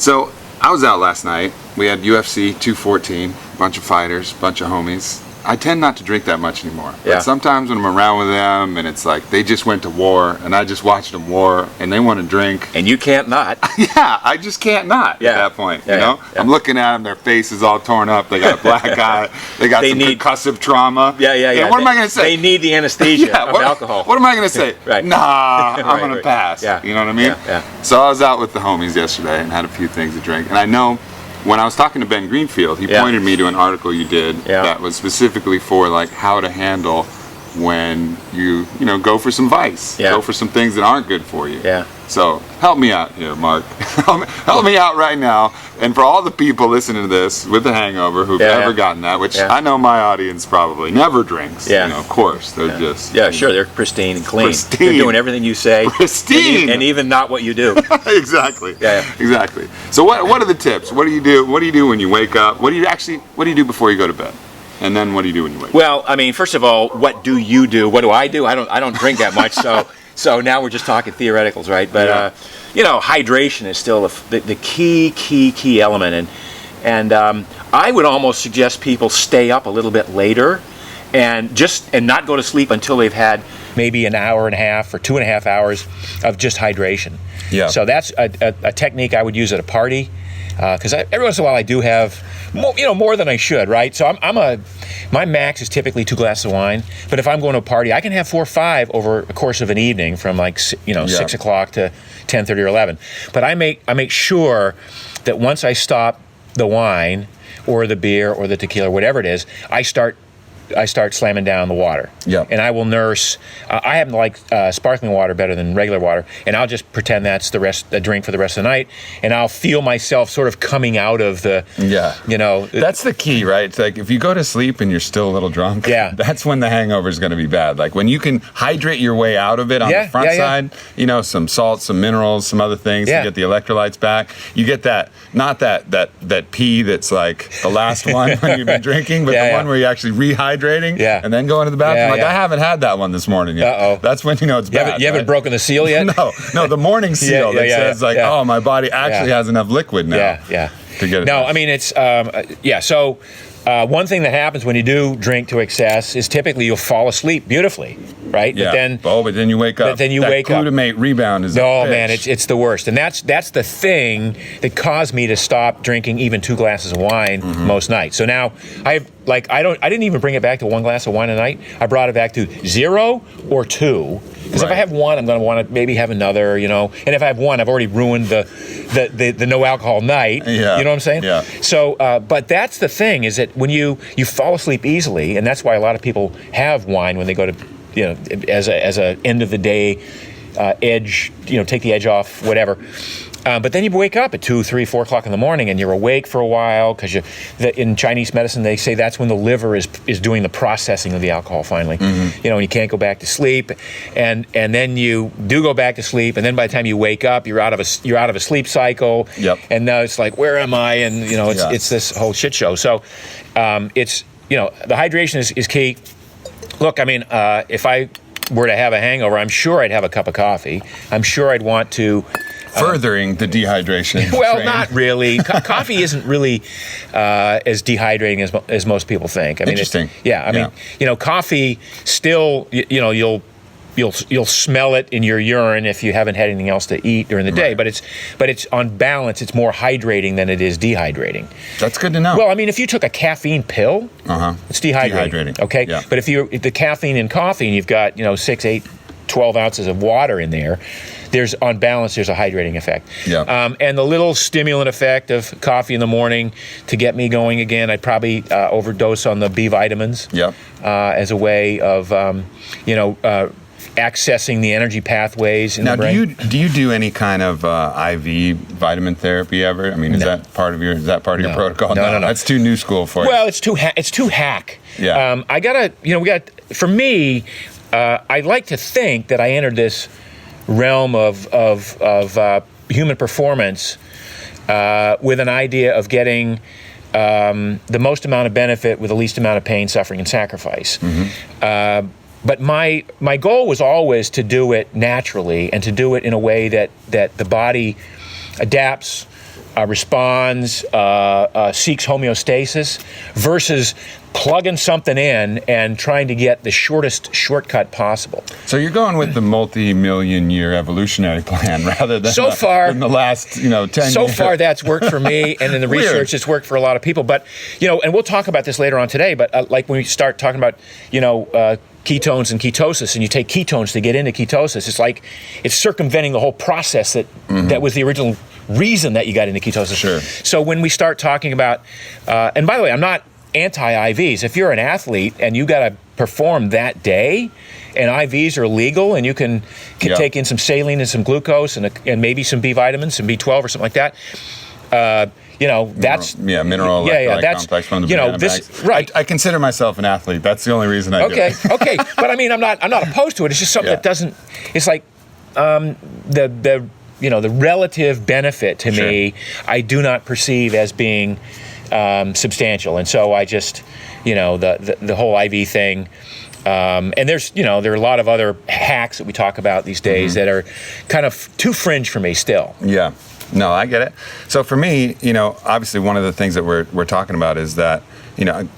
So I was out last night. We had UFC 214, bunch of fighters, bunch of homies. I tend not to drink that much anymore. Yeah. But sometimes when I'm around with them and it's like they just went to war and I just watched them war and they want to drink. And you can't not. Yeah, I just can't not at that point. Yeah, you know, yeah. I'm looking at them, their face is all torn up. They got a black eye. They got some concussive trauma. Yeah. And what am I going to say? They need the anesthesia of alcohol. What am I going to say? Right. Nah, I'm going to pass. Yeah. You know what I mean? Yeah. So I was out with the homies yesterday and had a few things to drink. And I know when I was talking to Ben Greenfield, he pointed me to an article you did that was specifically for like how to handle when you go for some vice, go for some things that aren't good for you. Yeah. So help me out here, Mark. help me out right now. And for all the people listening to this with a hangover who've never gotten that, which I know my audience probably never drinks. Yeah. Of course, they're just sure, they're pristine and clean. Pristine. They're doing everything you say. Pristine. And even not what you do. Exactly. Yeah. Exactly. So what are the tips? What do you do? What do you do when you wake up? What do you do before you go to bed? And then what do you do when you wake up? Well, I mean, first of all, what do you do? What do I do? I don't drink that much, so now we're just talking theoreticals, right? But hydration is still the key element, and I would almost suggest people stay up a little bit later, and not go to sleep until they've had maybe an hour and a half or 2.5 hours of just hydration. Yeah. So that's a technique I would use at a party. Because every once in a while I do have more than I should, right? So my max is typically 2 glasses of wine. But if I'm going to a party, I can have 4 or 5 over a course of an evening, from 6 o'clock to 10:30 or 11. But I make sure that once I stop the wine or the beer or the tequila or whatever it is, I start slamming down the water. Yeah. And I will nurse. I happen to like sparkling water better than regular water, and I'll just pretend that's the drink for the rest of the night, and I'll feel myself sort of coming out of the. Yeah. That's the key, right? It's like if you go to sleep and you're still a little drunk. Yeah. That's when the hangover is going to be bad. Like when you can hydrate your way out of it on the front side. Some salts, some minerals, some other things to get the electrolytes back. You get that, not that pee that's like the last one when you've been drinking, but the one where you actually rehydrate. And then go into the bathroom. I haven't had that one this morning yet. Uh-oh. That's when it's bad. You haven't broken the seal yet? No, the morning seal that says oh, my body actually has enough liquid now. To get it. No, I mean it's So one thing that happens when you do drink to excess is typically you'll fall asleep beautifully, right? Yeah. But then you wake up. Then you wake up. Glutamate rebound is man, it's the worst, and that's the thing that caused me to stop drinking even 2 glasses of wine most nights. So now I didn't even bring it back to 1 glass of wine a night. I brought it back to 0 or 2. Because if I have one, I'm going to want to maybe have another, And if I have one, I've already ruined the no alcohol night. Yeah. You know what I'm saying? Yeah. So, but that's the thing, is that when you fall asleep easily, and that's why a lot of people have wine when they go to, as a end of the day edge, take the edge off, whatever. But then you wake up at 2, 3, 4 o'clock in the morning, and you're awake for a while, because in Chinese medicine they say that's when the liver is doing the processing of the alcohol finally. And you can't go back to sleep, and then you do go back to sleep, and then by the time you wake up, you're out of a sleep cycle. Yep. And now it's like, where am I? And it's this whole shit show. So it's the hydration is key. Look, I mean, if I were to have a hangover, I'm sure I'd have a cup of coffee. I'm sure I'd want to. Furthering the dehydration. Well, train. not really. Coffee isn't really as dehydrating as most people think. I mean, interesting. I mean, coffee still, you'll smell it in your urine if you haven't had anything else to eat during the day. But it's on balance, it's more hydrating than it is dehydrating. That's good to know. Well, I mean, if you took a caffeine pill, it's dehydrating. Okay. Yeah. But if the caffeine in coffee, and you've got 6, 8, 12 ounces of water in there, there's a hydrating effect. Yeah. And the little stimulant effect of coffee in the morning to get me going again, I'd probably overdose on the B vitamins. Yep. As a way of, accessing the energy pathways in the brain. Now, do you do any kind of IV vitamin therapy ever? I mean, is that part of your protocol? No. That's too new school for you. Well, it's too hack. Yeah. For me, I like to think that I entered this realm of human performance with an idea of getting the most amount of benefit with the least amount of pain, suffering, and sacrifice. But my goal was always to do it naturally and to do it in a way that the body adapts, responds, seeks homeostasis, versus plugging something in and trying to get the shortest shortcut possible. So you're going with the multi-million-year evolutionary plan rather than than the last 10 years. So far, that's worked for me, and in the research, it's worked for a lot of people. But and we'll talk about this later on today. But like when we start talking about ketones and ketosis, and you take ketones to get into ketosis, it's like it's circumventing the whole process that was the original reason that you got into ketosis. Sure. So when we start talking about, and by the way, I'm not anti-IVs. If you're an athlete and you got to perform that day, and IVs are legal, and you can take in some saline and some glucose and maybe some B vitamins, some B12 or something like that. That's mineral electrolyte complex from the banana bags. Right. I consider myself an athlete. That's the only reason I do it. Okay. But I mean, I'm not opposed to it. It's just something that doesn't. It's like the relative benefit to me, I do not perceive as being substantial, and so I just the whole IV thing. And there are a lot of other hacks that we talk about these days that are kind of too fringe for me still. Yeah. No, I get it. So for me, obviously one of the things that we're talking about is that,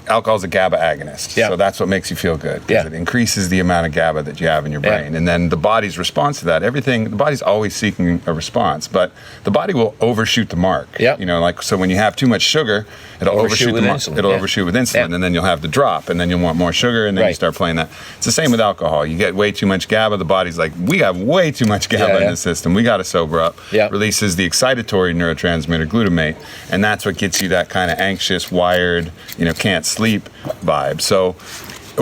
alcohol is a GABA agonist. Yeah. So that's what makes you feel good. Because it increases the amount of GABA that you have in your brain. Yeah. And then the body's response to that, the body's always seeking a response, but the body will overshoot the mark. Yeah. So when you have too much sugar, it'll overshoot the mark. It'll overshoot with insulin, and then you'll have the drop, and then you'll want more sugar, and then you start playing that. It's the same with alcohol. You get way too much GABA, the body's like, we have way too much GABA in the system. We got to sober up. Yeah. Releases the excitatory neurotransmitter glutamate, and that's what gets you that kind of anxious, wired, can't sleep vibe. So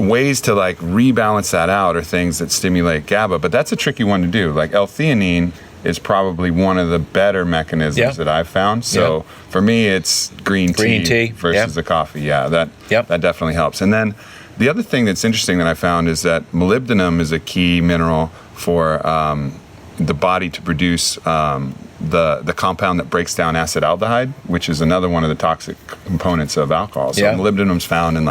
ways to rebalance that out are things that stimulate GABA, but that's a tricky one to do. Like L-theanine is probably one of the better mechanisms that I've found. So for me, it's green tea versus the coffee. Yeah, that definitely helps. And then the other thing that's interesting that I found is that molybdenum is a key mineral for the body to produce the compound that breaks down acetaldehyde, which is another one of the toxic components of alcohol. So molybdenum's found in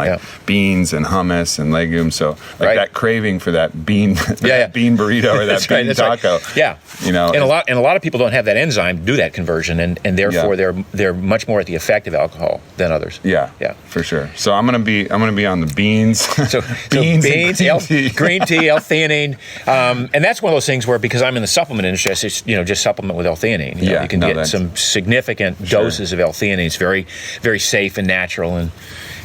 beans and hummus and legumes. So that craving for that bean bean burrito or that bean taco. Right. Yeah. And a lot of people don't have that enzyme to do that conversion, and therefore they're much more at the effect of alcohol than others. Yeah. For sure. So I'm gonna be on the beans. So beans green tea, L-theanine, and that's one of those things where, because I'm in the supplement industry, I say, just supplement with L-theanine. You can get some significant doses of L-theanine. It's very, very safe and natural,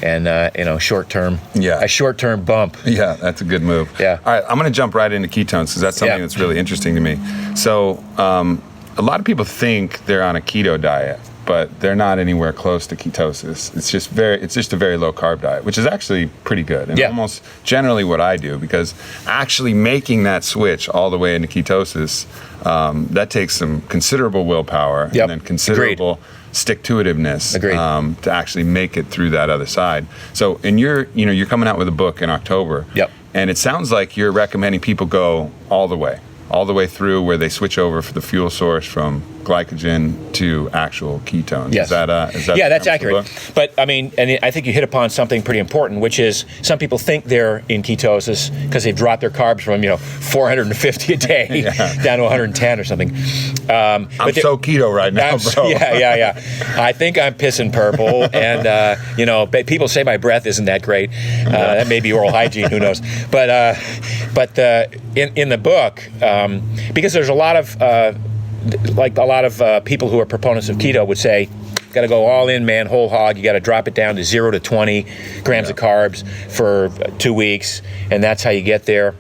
and short-term. Yeah. A short-term bump. Yeah, that's a good move. Yeah. All right, I'm going to jump right into ketones because that's something that's really interesting to me. So a lot of people think they're on a keto diet, but they're not anywhere close to ketosis. It's just a very low carb diet, which is actually pretty good, and almost generally what I do, because actually making that switch all the way into ketosis, that takes some considerable willpower and then considerable stick-to-itiveness to actually make it through that other side. So, and you're coming out with a book in October, and it sounds like you're recommending people go all the way through, where they switch over for the fuel source from glycogen to actual ketones. Yes. Is that that's accurate. But I mean, and I think you hit upon something pretty important, which is some people think they're in ketosis because they've dropped their carbs from 450 a day down to 110 or something. I'm so keto right now, bro. Yeah. I think I'm pissing purple, and people say my breath isn't that great. That may be oral hygiene, who knows? But in the book, because there's a lot of people who are proponents of keto would say, got to go all in, man, whole hog. You got to drop it down to 0 to 20 grams of carbs for 2 weeks, and that's how you get there.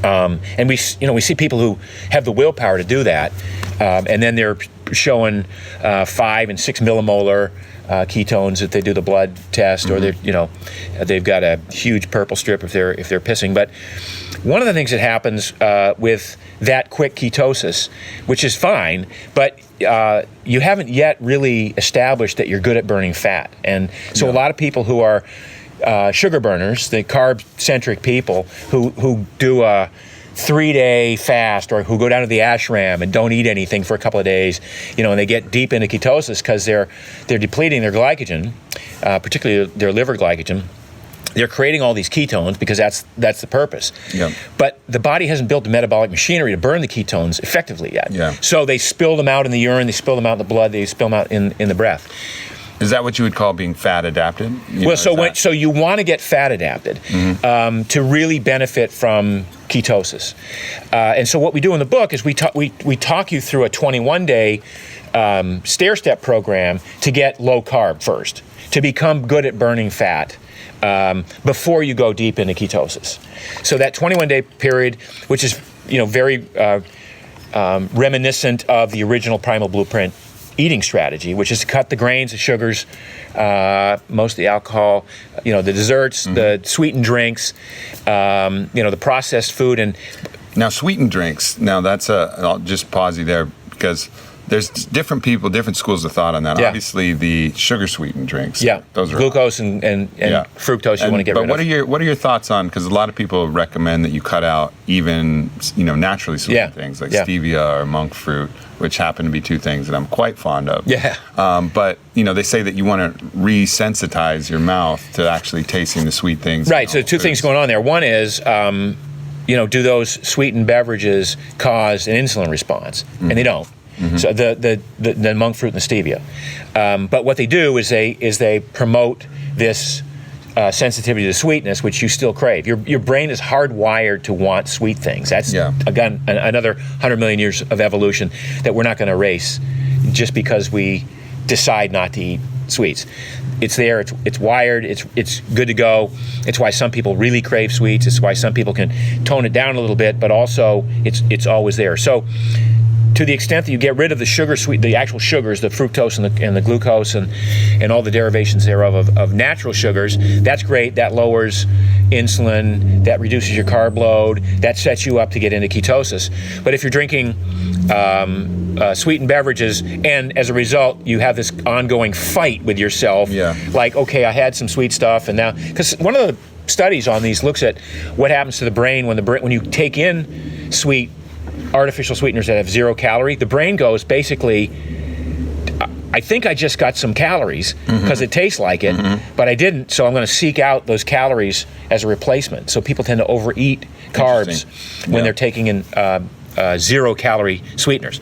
And we see people who have the willpower to do that, and then they're showing 5 and 6 millimolar ketones if they do the blood test, or they've got a huge purple strip if they're pissing. But one of the things that happens with that quick ketosis, which is fine, but you haven't yet really established that you're good at burning fat. And so a lot of people who are sugar burners, the carb-centric people who do a 3-day fast, or who go down to the ashram and don't eat anything for a couple of days, and they get deep into ketosis because they're depleting their glycogen, particularly their liver glycogen. they're creating all these ketones because that's the purpose. Yeah. But the body hasn't built the metabolic machinery to burn the ketones effectively yet. Yeah. So they spill them out in the urine, they spill them out in the blood, they spill them out in the breath. Is that what you would call being fat adapted? So you want to get fat adapted to really benefit from ketosis. And so what we do in the book is we talk you through a 21-day stair-step program to get low carb first, to become good at burning fat before you go deep into ketosis. So that 21-day period, which is very reminiscent of the original Primal Blueprint eating strategy, which is to cut the grains, the sugars, most of the alcohol, the desserts, the sweetened drinks, the processed food. And now sweetened drinks. Now I'll just pause you there because there's different people, different schools of thought on that. Yeah. Obviously, the sugar sweetened drinks. Yeah, those are glucose and fructose you want to get rid of. But what are your thoughts on? Because a lot of people recommend that you cut out even naturally sweetened things like stevia or monk fruit, which happen to be two things that I'm quite fond of. Yeah. But they say that you want to resensitize your mouth to actually tasting the sweet things. Right. So two things going on there. One is, do those sweetened beverages cause an insulin response? And they don't. So the monk fruit and the stevia. But what they do is they promote this sensitivity to sweetness, which you still crave. Your brain is hardwired to want sweet things. That's again another 100 million years of evolution that we're not going to erase just because we decide not to eat sweets. It's there. It's wired. It's good to go. It's why some people really crave sweets. It's why some people can tone it down a little bit, but also it's always there. So, to the extent that you get rid of the actual sugars, the fructose and the glucose and all the derivations thereof of natural sugars, that's great. That lowers insulin, that reduces your carb load, that sets you up to get into ketosis. But if you're drinking sweetened beverages and as a result you have this ongoing fight with yourself, like, okay, I had some sweet stuff and now, because one of the studies on these looks at what happens to the brain when you take in sweet artificial sweeteners that have 0 calorie, the brain goes basically, I think I just got some calories because it tastes like it, but I didn't, so I'm going to seek out those calories as a replacement. So people tend to overeat carbs when they're taking in 0 calorie sweeteners.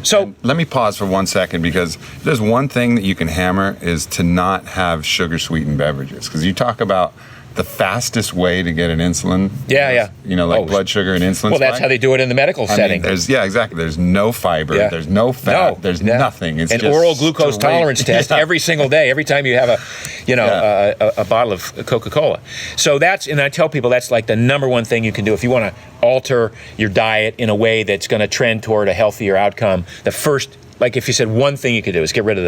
So let me pause for 1 second, because there's one thing that you can hammer is to not have sugar sweetened beverages, because you talk about the fastest way to get an insulin. Blood sugar and insulin. Well, that's how they do it in the medical setting. Exactly. There's no fiber. There's no fat. There's nothing. It's an just oral glucose tolerance test every single day. Every time you have a bottle of Coca-Cola. So and I tell people that's like the number one thing you can do if you want to alter your diet in a way that's going to trend toward a healthier outcome. The first. Like if you said one thing you could do is get rid of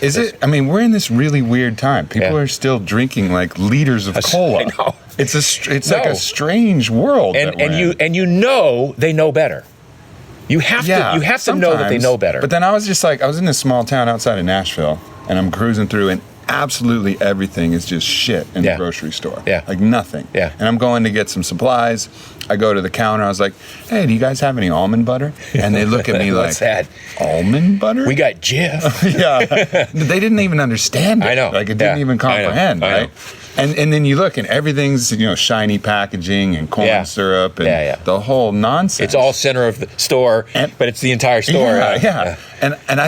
we're in this really weird time. People are still drinking like liters of cola. I know. It's like a strange world. And they know better. You have to know that they know better. But then I was in this small town outside of Nashville, and I'm cruising through, and absolutely everything is just shit in the grocery store. Like nothing. And I'm going to get some supplies. I go to the counter. I was like, "Hey, do you guys have any almond butter?" And they look at me like, "What's that? Almond butter?" We got Jif. They didn't even understand it. I know. Like it didn't even comprehend, right? And then you look, and everything's shiny packaging and corn syrup and the whole nonsense. It's all center of the store, but it's the entire store. And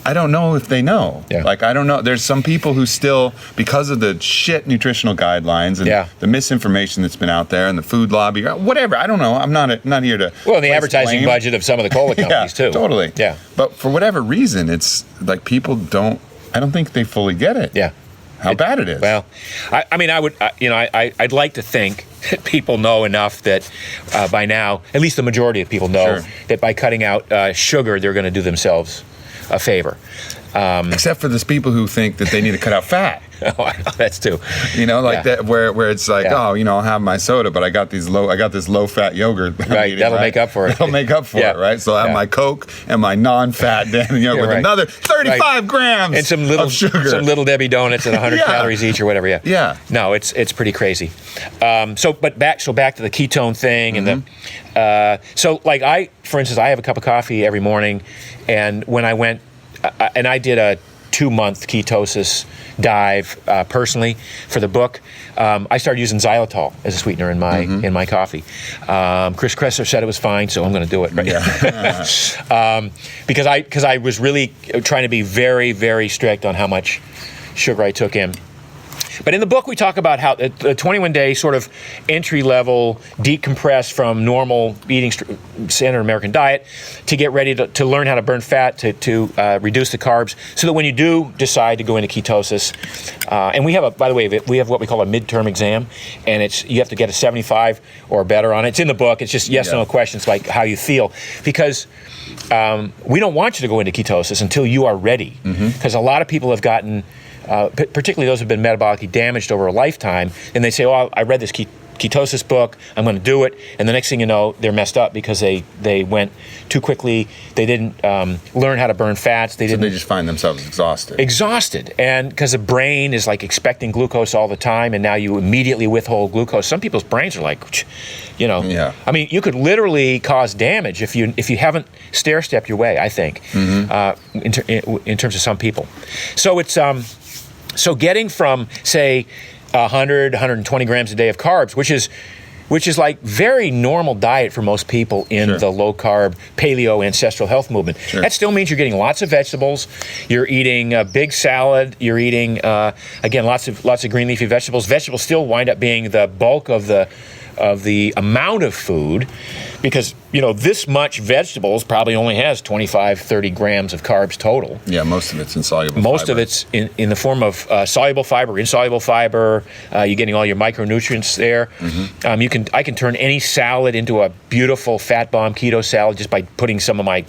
I don't know if they know. Like, I don't know. There's some people who still, because of the shit nutritional guidelines and the misinformation that's been out there and the food lobby, or whatever. I don't know. I'm not here to. Well, the advertising budget of some of the cola companies too. Totally. But for whatever reason, it's like people don't. I don't think they fully get it. How bad it is. Well, I'd like to think that people know enough that by now, at least the majority of people know that by cutting out sugar, they're going to do themselves a favor. Except for those people who think that they need to cut out fat. Oh, I know, that's too. That where it's like, I'll have my soda, but I got this low fat yogurt. That'll make up for it. That'll make up for it, right? So I have my Coke and my non-fat with another 35 grams and some little of sugar. Some Little Debbie donuts at 100 calories each or whatever. No, it's pretty crazy. Back to the ketone thing and for instance, I have a cup of coffee every morning, and when I went and I did a 2-month ketosis dive personally for the book. I started using xylitol as a sweetener in my coffee. Chris Kresser said it was fine, so I'm going to do it. Right? Yeah. Because I was really trying to be very, very strict on how much sugar I took in. But in the book, we talk about how the 21-day sort of entry-level decompress from normal eating standard American diet to get ready to learn how to burn fat, to reduce the carbs, so that when you do decide to go into ketosis, and we have, by the way, we have what we call a midterm exam, and you have to get a 75 or better on it. It's in the book. It's just yes/no questions like how you feel, because we don't want you to go into ketosis until you are ready, because a lot of people have gotten particularly those who have been metabolically damaged over a lifetime, and they say, oh, I read this ketosis book, I'm going to do it, and the next thing you know, they're messed up because they went too quickly, they didn't learn how to burn fats, they just find themselves exhausted. And because the brain is like expecting glucose all the time, and now you immediately withhold glucose. Some people's brains are like, I mean, you could literally cause damage if you haven't stair-stepped your way, I think, in terms of some people. So it's so getting from, say, 100, 120 grams a day of carbs, which is like very normal diet for most people in the low-carb, paleo, ancestral health movement. Sure. That still means you're getting lots of vegetables, you're eating a big salad, you're eating, again, lots of green leafy vegetables. Vegetables still wind up being the bulk of the amount of food, because this much vegetables probably only has 25-30 grams of carbs total. Yeah, most of it's insoluble fiber. Most of it's in the form of soluble fiber, insoluble fiber. You're getting all your micronutrients there. I can turn any salad into a beautiful fat bomb keto salad just by putting some of my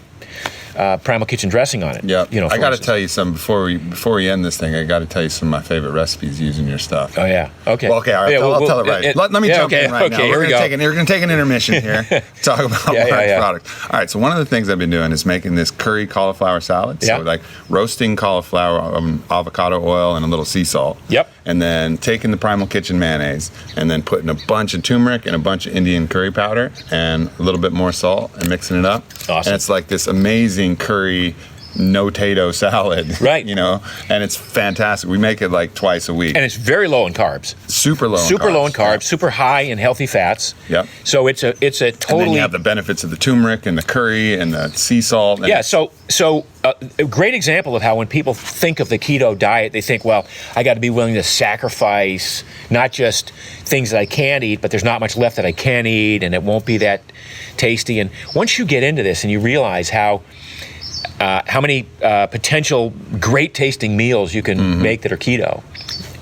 Primal Kitchen dressing on it. Yeah, I got to tell you some before we end this thing. I got to tell you some of my favorite recipes using your stuff. Oh yeah, okay. Well, okay, all right. I'll tell it right. Let me jump in right now. Here we go. We're going to take an intermission here. Talk about products. All right. So one of the things I've been doing is making this curry cauliflower salad. So like roasting cauliflower, avocado oil, and a little sea salt. Yep. And then taking the Primal Kitchen mayonnaise and then putting a bunch of turmeric and a bunch of Indian curry powder and a little bit more salt and mixing it up. Awesome. And it's like this amazing curry no-tato salad. Right. And it's fantastic. We make it like twice a week. And it's very low in carbs. Super low in carbs. Super high in healthy fats. Yep. So it's a totally... And then you have the benefits of the turmeric and the curry and the sea salt. And So a great example of how when people think of the keto diet, they think, well, I got to be willing to sacrifice not just things that I can't eat, but there's not much left that I can eat, and it won't be that tasty. And once you get into this and you realize how many potential great tasting meals you can make that are keto,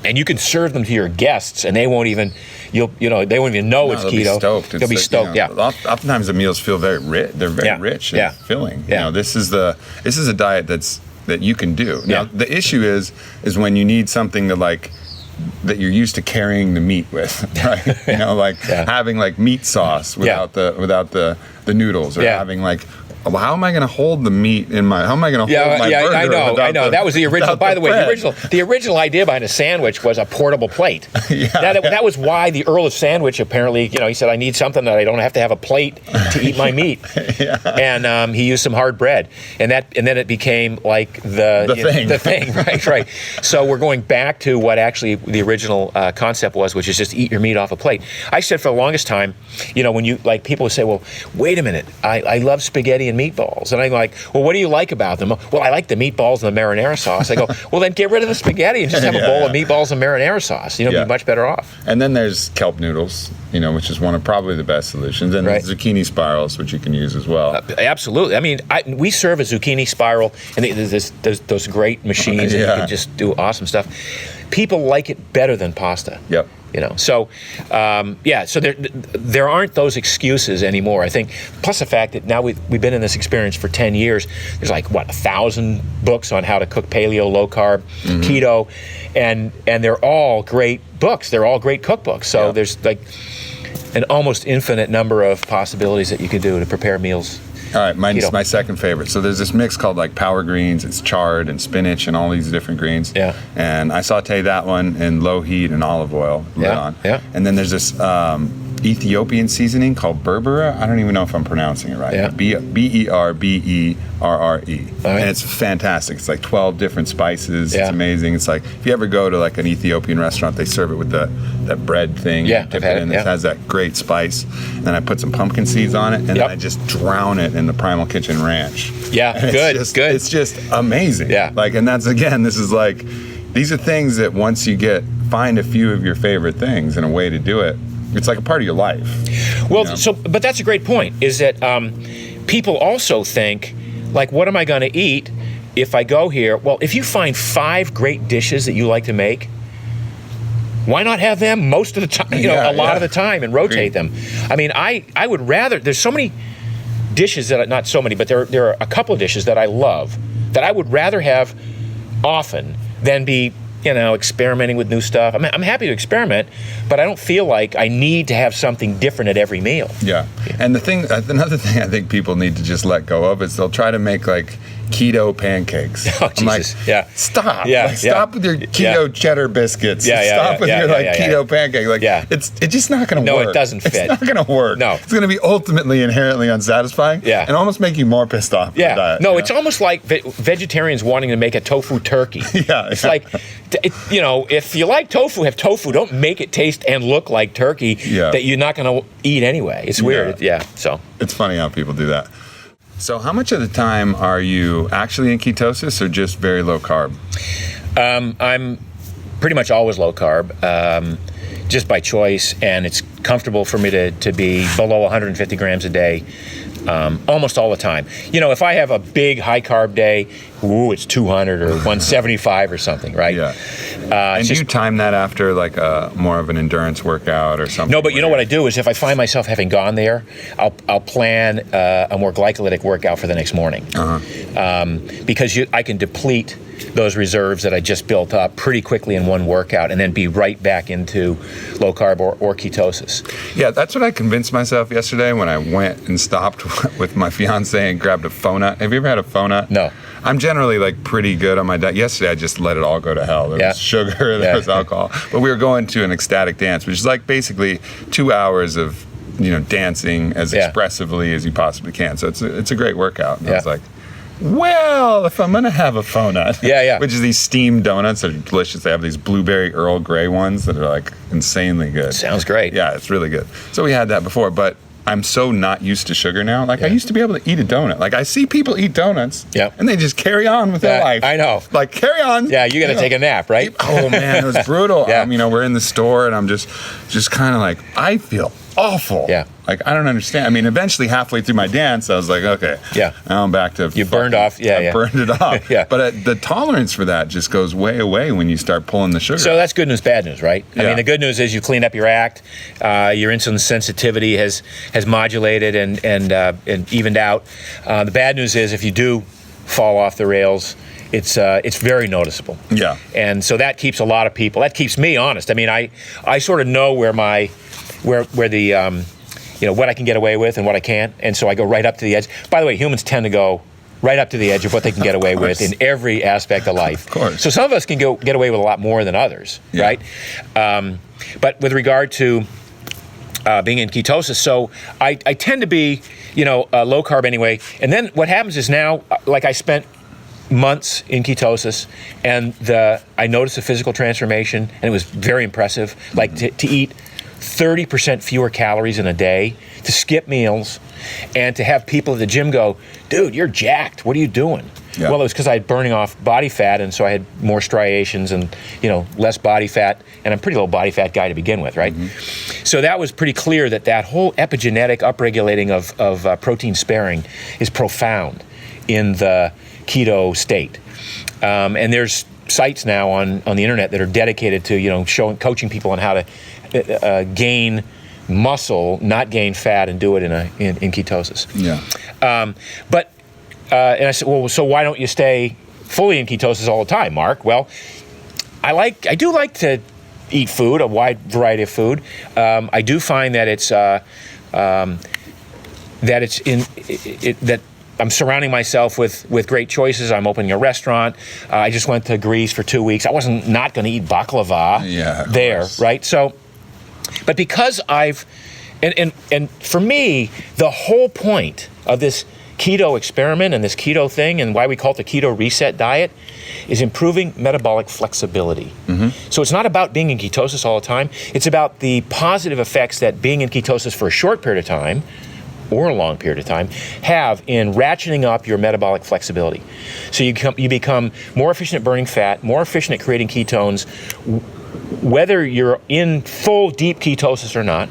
and you can serve them to your guests, and they won't even they won't even know it's keto. They'll be stoked. Oftentimes the meals feel very rich. They're very rich and filling. This is a diet that you can do. Now the issue is when you need something that you're used to carrying the meat with, right? Having like meat sauce without the noodles, or having like, well, how am I going to hold the meat in my? How am I going to hold my burger? I know. That was the original. By the way, the original idea behind a sandwich was a portable plate. That was why the Earl of Sandwich apparently, he said, I need something that I don't have to have a plate to eat my meat. And he used some hard bread, and then it became like the thing. Right. So we're going back to what actually the original concept was, which is just eat your meat off a plate. I said for the longest time, when you people would say, well, wait a minute, I love spaghetti and meatballs. And I'm like, well, what do you like about them? Well, I like the meatballs and the marinara sauce. I go, well, then get rid of the spaghetti and just have a bowl of meatballs and marinara sauce. Be much better off. And then there's kelp noodles, which is one of probably the best solutions. And zucchini spirals, which you can use as well. Absolutely. I mean, we serve a zucchini spiral, and there's those great machines that you can just do awesome stuff. People like it better than pasta. Yep. So there aren't those excuses anymore. I think, plus the fact that now we've been in this experience for 10 years. There's 1,000 books on how to cook paleo, low carb, keto, and they're all great books. They're all great cookbooks. So there's an almost infinite number of possibilities that you can do to prepare meals. All right, my second favorite. So there's this mix called power greens. It's chard and spinach and all these different greens. Yeah. And I saute that one in low heat and olive oil. And then there's this Ethiopian seasoning called berbera. I don't even know if I'm pronouncing it right. Yeah. Berberre. Right. And it's fantastic. It's like 12 different spices. Yeah. It's amazing. It's like, if you ever go to like an Ethiopian restaurant, they serve it with that bread thing. Yeah, Dip I've had it in. it. Yeah. It has that great spice. And then I put some pumpkin seeds on it, and then I just drown it in the Primal Kitchen Ranch. Yeah, and good. It's just amazing. Yeah. Like, and that's, again, this is like, these are things that once you find a few of your favorite things and a way to do it, it's like a part of your life. Well, but that's a great point, is that people also think, like, what am I going to eat if I go here? Well, if you find 5 great dishes that you like to make, why not have them most of the time, a lot of the time, and rotate them? I mean, I would rather, there's so many dishes that, not so many, but there are a couple of dishes that I love that I would rather have often than be, experimenting with new stuff. I'm happy to experiment, but I don't feel like I need to have something different at every meal. Yeah. And another thing I think people need to just let go of is they'll try to make like keto pancakes. Oh, I'm like, stop. Stop with your keto cheddar biscuits. Stop with your keto pancake. Like, it's just not going to work. No, it doesn't fit. It's not going to work. No. It's going to be ultimately inherently unsatisfying. Yeah. And almost make you more pissed off. Yeah. With the diet, no, it's almost like vegetarians wanting to make a tofu turkey. It's like, if you like tofu, have tofu. Don't make it taste and look like turkey that you're not going to eat anyway. It's weird. So it's funny how people do that. So how much of the time are you actually in ketosis or just very low carb? I'm pretty much always low carb, just by choice, and it's comfortable for me to be below 150 grams a day almost all the time. If I have a big high carb day, it's 200 or 175 or something, right? Yeah. And do you time that after like more of an endurance workout or something? No, but you know what I do is if I find myself having gone there, I'll plan a more glycolytic workout for the next morning. Because I can deplete those reserves that I just built up pretty quickly in one workout and then be right back into low carb or ketosis. Yeah, that's what I convinced myself yesterday when I went and stopped with my fiance and grabbed a Fonut. Have you ever had a Fonut? No. I'm generally like pretty good on my diet. Yesterday I just let it all go to hell. There was sugar, there was alcohol. But we were going to an ecstatic dance, which is like basically 2 hours of dancing as expressively as you possibly can. So it's a great workout. And I was like, well, if I'm going to have a Fonut, which is these steamed donuts that are delicious. They have these blueberry Earl Grey ones that are like insanely good. Sounds great. Yeah, it's really good. So we had that before, but I'm so not used to sugar now. Like I used to be able to eat a donut. Like I see people eat donuts and they just carry on with their life. I know. Like carry on. Yeah, you got to take a nap, right? Oh man, it was brutal. We're in the store and I'm just kind of like, I feel awful. Yeah. Like I don't understand. I mean, eventually halfway through my dance, I was like, okay. Yeah. Now I'm back to. You burned off. I burned it off. But the tolerance for that just goes way away when you start pulling the sugar. So that's good news, bad news, right? Yeah. I mean, the good news is you cleaned up your act. Your insulin sensitivity has modulated and evened out. The bad news is if you do fall off the rails, it's very noticeable. Yeah. And so that keeps a lot of people. That keeps me honest. I mean, I sort of know where the what I can get away with and what I can't, and so I go right up to the edge. By the way, humans tend to go right up to the edge of what they can get away with in every aspect of life. Of course. So some of us can get away with a lot more than others, right? But with regard to being in ketosis, so I tend to be, low carb anyway. And then what happens is now, like I spent months in ketosis, and I noticed a physical transformation, and it was very impressive. Like to eat 30% fewer calories in a day, to skip meals, and to have people at the gym go, dude, you're jacked. What are you doing? Yeah. Well, it was because I had burning off body fat, and so I had more striations and less body fat, and I'm a pretty low body fat guy to begin with, right? Mm-hmm. So that was pretty clear that whole epigenetic upregulating of protein sparing is profound in the keto state. And there's sites now on the internet that are dedicated to coaching people on how to gain muscle, not gain fat, and do it in ketosis. Yeah. And I said, well, so why don't you stay fully in ketosis all the time, Mark? Well, I do like to eat food, a wide variety of food. I do find that that I'm surrounding myself with great choices. I'm opening a restaurant. I just went to Greece for 2 weeks. I wasn't not going to eat baklava there, right? So, but because I've And for me, the whole point of this keto experiment and this keto thing and why we call it the keto reset diet is improving metabolic flexibility. So it's not about being in ketosis all the time. It's about the positive effects that being in ketosis for a short period of time or a long period of time have in ratcheting up your metabolic flexibility. So you become more efficient at burning fat, more efficient at creating ketones, whether you're in full deep ketosis or not.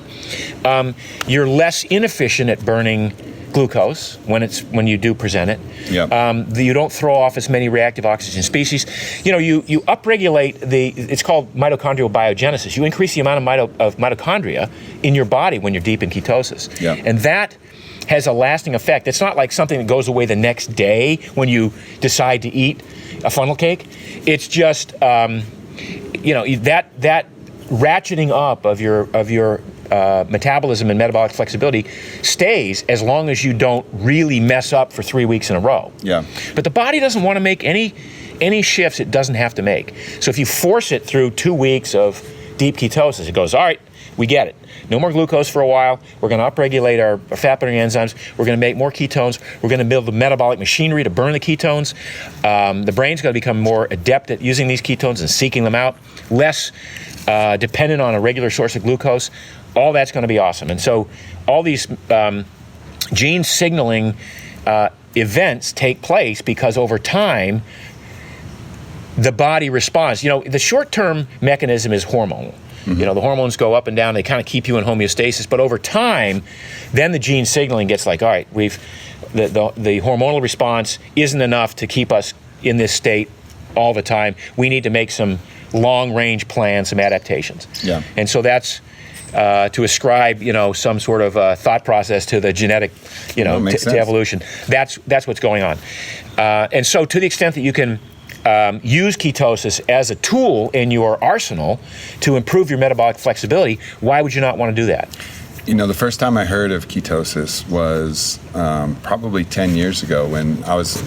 You're less inefficient at burning glucose when you do present it. Yep. You don't throw off as many reactive oxygen species. You upregulate it's called mitochondrial biogenesis. You increase the amount of mitochondria in your body when you're deep in ketosis. Yep. And that has a lasting effect. It's not like something that goes away the next day when you decide to eat a funnel cake. It's just that ratcheting up of your metabolism and metabolic flexibility stays as long as you don't really mess up for 3 weeks in a row. Yeah. But the body doesn't want to make any shifts it doesn't have to make. So if you force it through 2 weeks of deep ketosis, it goes, all right, we get it. No more glucose for a while. We're going to upregulate our fat-burning enzymes. We're going to make more ketones. We're going to build the metabolic machinery to burn the ketones. The brain's going to become more adept at using these ketones and seeking them out, less dependent on a regular source of glucose. All that's going to be awesome. And so all these gene signaling events take place because over time, the body responds. The short-term mechanism is hormonal. The hormones go up and down. They kind of keep you in homeostasis. But over time, then the gene signaling gets like, all right, the hormonal response isn't enough to keep us in this state all the time. We need to make some long-range plans, some adaptations. Yeah. And so that's to ascribe, some sort of thought process to the genetic, to evolution. That's what's going on. And so to the extent that you can use ketosis as a tool in your arsenal to improve your metabolic flexibility, why would you not want to do that? The first time I heard of ketosis was probably 10 years ago when I was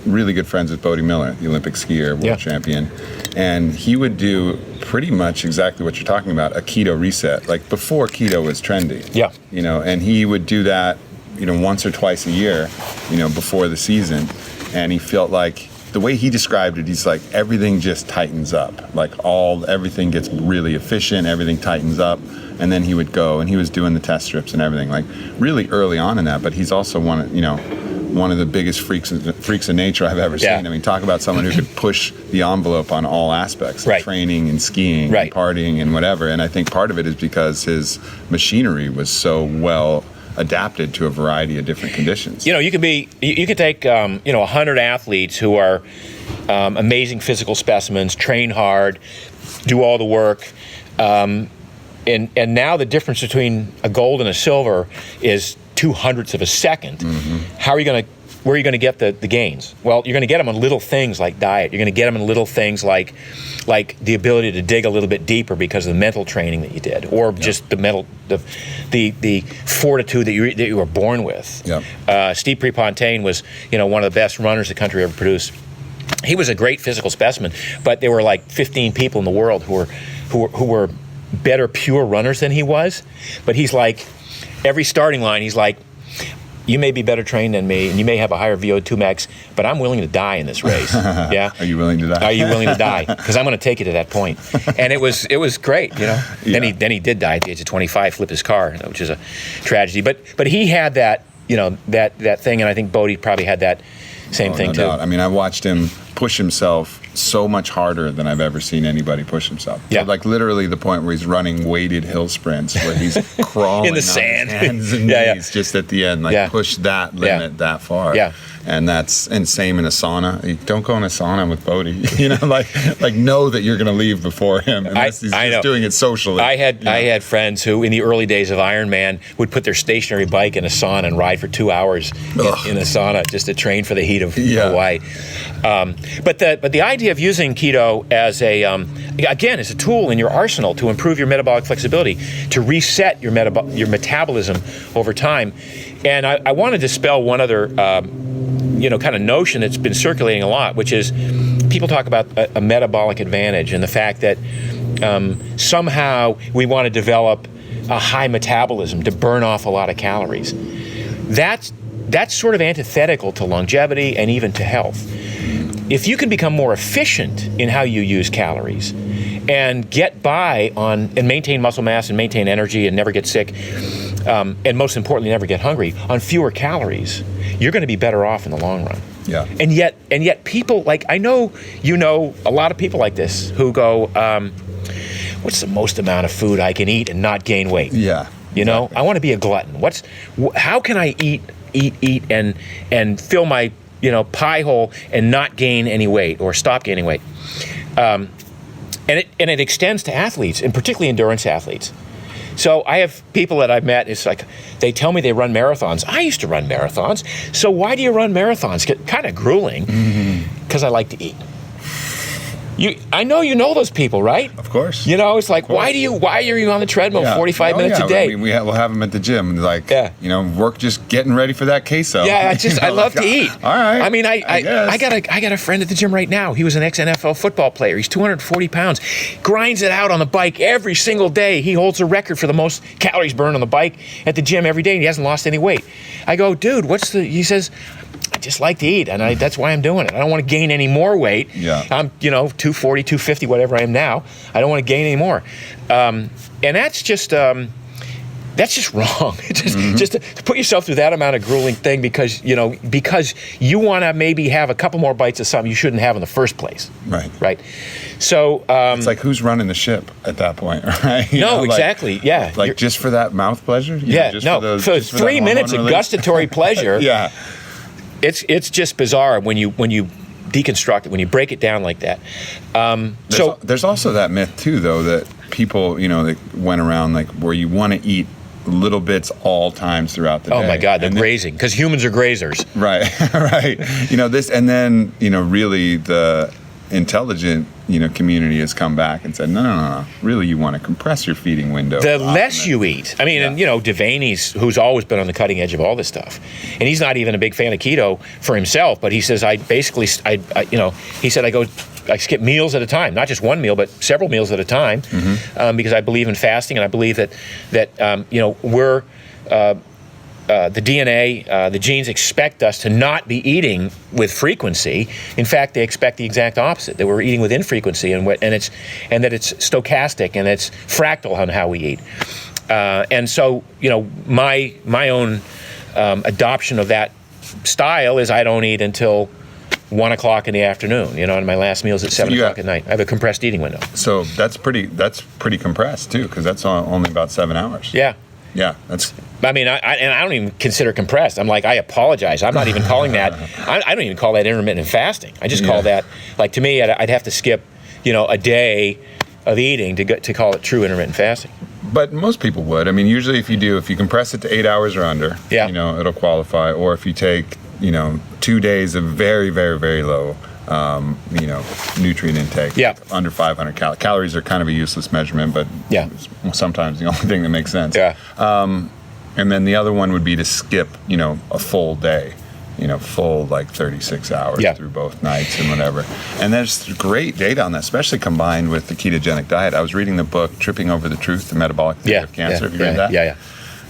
really good friends with Bodie Miller, the Olympic skier, world champion. And he would do pretty much exactly what you're talking about, a keto reset, like before keto was trendy. Yeah. And he would do that, once or twice a year, before the season. And he felt like, the way he described it, he's like, everything just tightens up. Like everything gets really efficient, everything tightens up. And then he would go, and he was doing the test strips and everything, like really early on in that. But he's also one of the biggest freaks of nature I've ever seen. I mean, talk about someone who could push the envelope on all aspects, like training and skiing, and partying and whatever. And I think part of it is because his machinery was so well adapted to a variety of different conditions. You could take 100 athletes who are amazing physical specimens, train hard, do all the work, and now the difference between a gold and a silver is 0.02 of a second. Where are you going to get the gains? Well, you're going to get them in little things like diet. You're going to get them in little things like the ability to dig a little bit deeper because of the mental training that you did, or just the fortitude that you were born with. Steve Prefontaine was one of the best runners the country ever produced. He was a great physical specimen, but there were like 15 people in the world who were better pure runners than he was. But he's like, every starting line, he's like, you may be better trained than me, and you may have a higher VO2 max, but I'm willing to die in this race. Yeah. Are you willing to die? Are you willing to die? Because I'm going to take you to that point. And it was great, Then he did die at the age of 25, flip his car, which is a tragedy. But he had that, that thing, and I think Bodie probably had that same thing too. Doubt. I mean, I watched him push himself so much harder than I've ever seen anybody push himself. Yeah. Like literally the point where he's running weighted hill sprints where he's crawling in the sand, on his hands and knees just at the end, push that limit that far. Yeah. And that's and same in a sauna. You don't go in a sauna with Bodie. Like know that you're going to leave before him unless he's just doing it socially. I had friends who, in the early days of Ironman, would put their stationary bike in a sauna and ride for 2 hours in a sauna just to train for the heat of Hawaii. But the idea of using keto as again as a tool in your arsenal to improve your metabolic flexibility, to reset your metabolism over time, and I want to dispel one other kind of notion that's been circulating a lot, which is people talk about a metabolic advantage and the fact that somehow we want to develop a high metabolism to burn off a lot of calories. That's sort of antithetical to longevity and even to health. If you can become more efficient in how you use calories and get by on and maintain muscle mass and maintain energy and never get sick, and most importantly, never get hungry on fewer calories, you're going to be better off in the long run. Yeah. And yet people, like, I know a lot of people like this who go, what's the most amount of food I can eat and not gain weight? Yeah. You know, I want to be a glutton. How can I eat and fill my pie hole and not gain any weight or stop gaining weight? And it extends to athletes, and particularly endurance athletes. So I have people that I've met, it's like, they tell me they run marathons. I used to run marathons. So why do you run marathons? Kind of grueling, because I like to eat. I know you know those people, right? Of course. It's like, why are you on the treadmill 45 minutes a day? We'll have them at the gym. Like, work just getting ready for that queso. Yeah, I love to eat. All right. I mean, I got a friend at the gym right now. He was an ex-NFL football player. He's 240 pounds. Grinds it out on the bike every single day. He holds a record for the most calories burned on the bike at the gym every day, and he hasn't lost any weight. I go, dude, he says, I just like to eat, and that's why I'm doing it. I don't want to gain any more weight. Yeah. I'm, 240, 250, whatever I am now. I don't want to gain any more. And that's just wrong. Just to put yourself through that amount of grueling thing because you want to maybe have a couple more bites of something you shouldn't have in the first place. Right. So it's like, who's running the ship at that point, right? Exactly. Yeah. Like just for that mouth pleasure? For 3 minutes of gustatory pleasure. Yeah. It's just bizarre when you deconstruct it, when you break it down like that. There's also that myth too, though, that people, they went around like where you want to eat little bits all times throughout the day. Oh my God, they're grazing, because humans are grazers. Right, right. This, and then really the intelligent community has come back and said, no. Really, you want to compress your feeding window. The less you eat. I mean, and Devaney's, who's always been on the cutting edge of all this stuff, and he's not even a big fan of keto for himself, but he says, I skip meals at a time, not just one meal, but several meals at a time, because I believe in fasting, and I believe that we're the DNA, the genes expect us to not be eating with frequency. In fact, they expect the exact opposite, that we're eating with infrequency, and that it's stochastic and it's fractal on how we eat. And so, my own adoption of that style is I don't eat until 1 o'clock in the afternoon, and my last meal is at 7 o'clock at night. I have a compressed eating window. So that's pretty compressed too, because that's only about 7 hours. Yeah. Yeah, I mean, I don't even consider compressed. I'm like, I apologize. I'm not even calling that. I don't even call that intermittent fasting. I just call that, like, to me, I'd have to skip, a day of eating to call it true intermittent fasting. But most people would. I mean, usually if you compress it to 8 hours or under, it'll qualify. Or if you take, 2 days of very, very, very low, nutrient intake, under 500 calories. Calories are kind of a useless measurement, but sometimes the only thing that makes sense. Yeah. And then the other one would be to skip, a full day, full like 36 hours through both nights and whatever. And there's great data on that, especially combined with the ketogenic diet. I was reading the book, Tripping Over the Truth, The Metabolic Theory of Cancer. Have you read that? Yeah.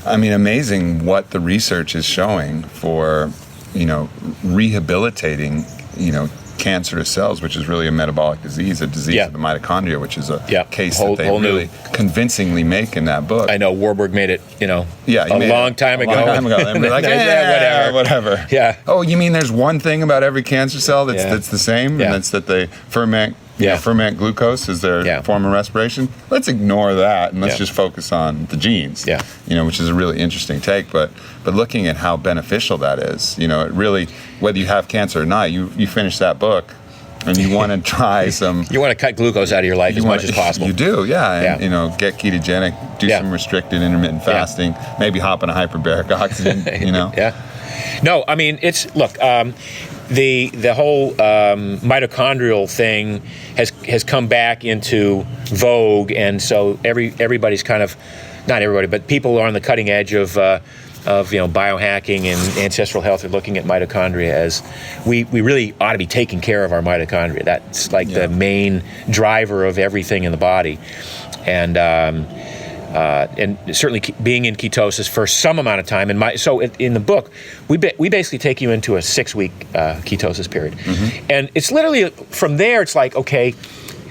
I mean, amazing what the research is showing for, rehabilitating, cancerous cells, which is really a metabolic disease, a disease of the mitochondria, which is a case that they really convincingly make in that book. I know Warburg made it, a long time ago. And we're like, whatever. Yeah. Oh, you mean there's one thing about every cancer cell that's the same, and that's that they ferment glucose as their form of respiration? Let's ignore that, and let's just focus on the genes, which is a really interesting take. But looking at how beneficial that is, it really, whether you have cancer or not, you finish that book, and you want to try some... You want to cut glucose out of your life as much as possible. You do, and get ketogenic, do some restricted intermittent fasting, maybe hop in a hyperbaric oxygen, No, I mean, look, the whole mitochondrial thing has come back into vogue, and so everybody's kind of, not everybody, but people are on the cutting edge of biohacking and ancestral health are looking at mitochondria as we really ought to be taking care of our mitochondria. That's like the main driver of everything in the body, and and certainly being in ketosis for some amount of time. So in the book, we basically take you into a 6-week ketosis period. And it's literally from there, it's like, okay,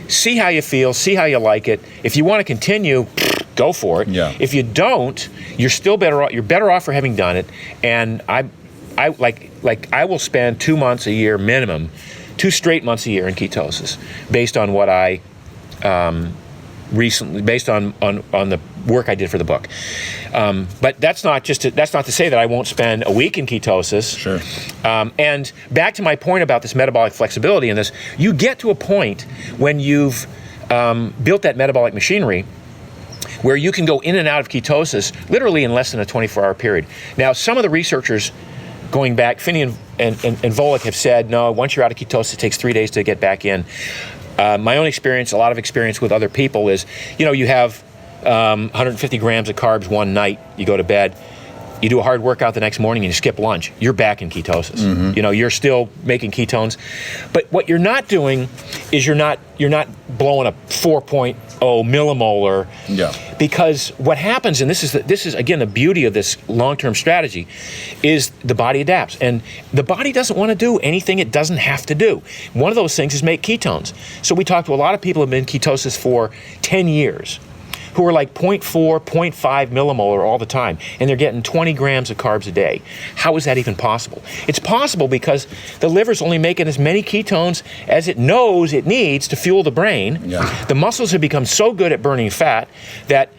see how you feel, see how you like it. If you want to continue, go for it. Yeah. If you don't, you're still better off. You're better off for having done it. And I will spend 2 months a year minimum, 2 straight months a year in ketosis, based on what I recently, based on the work I did for the book. But that's not to say that I won't spend a week in ketosis. Sure. And back to my point about this metabolic flexibility and this, you get to a point when you've built that metabolic machinery where you can go in and out of ketosis literally in less than a 24-hour period. Now, some of the researchers going back, Finney and Volek have said, no, once you're out of ketosis, it takes 3 days to get back in. My own experience, a lot of experience with other people is, you have 150 grams of carbs one night, you go to bed, you do a hard workout the next morning and you skip lunch, you're back in ketosis. You're still making ketones. But what you're not doing is you're not blowing a 4.0 millimolar. Yeah. Because what happens, and this is again the beauty of this long-term strategy, is the body adapts. And the body doesn't want to do anything it doesn't have to do. One of those things is make ketones. So we talk to a lot of people who have been in ketosis for 10 years. Who are like 0.4, 0.5 millimolar all the time, and they're getting 20 grams of carbs a day. How is that even possible? It's possible because the liver's only making as many ketones as it knows it needs to fuel the brain. Yeah. The muscles have become so good at burning fat that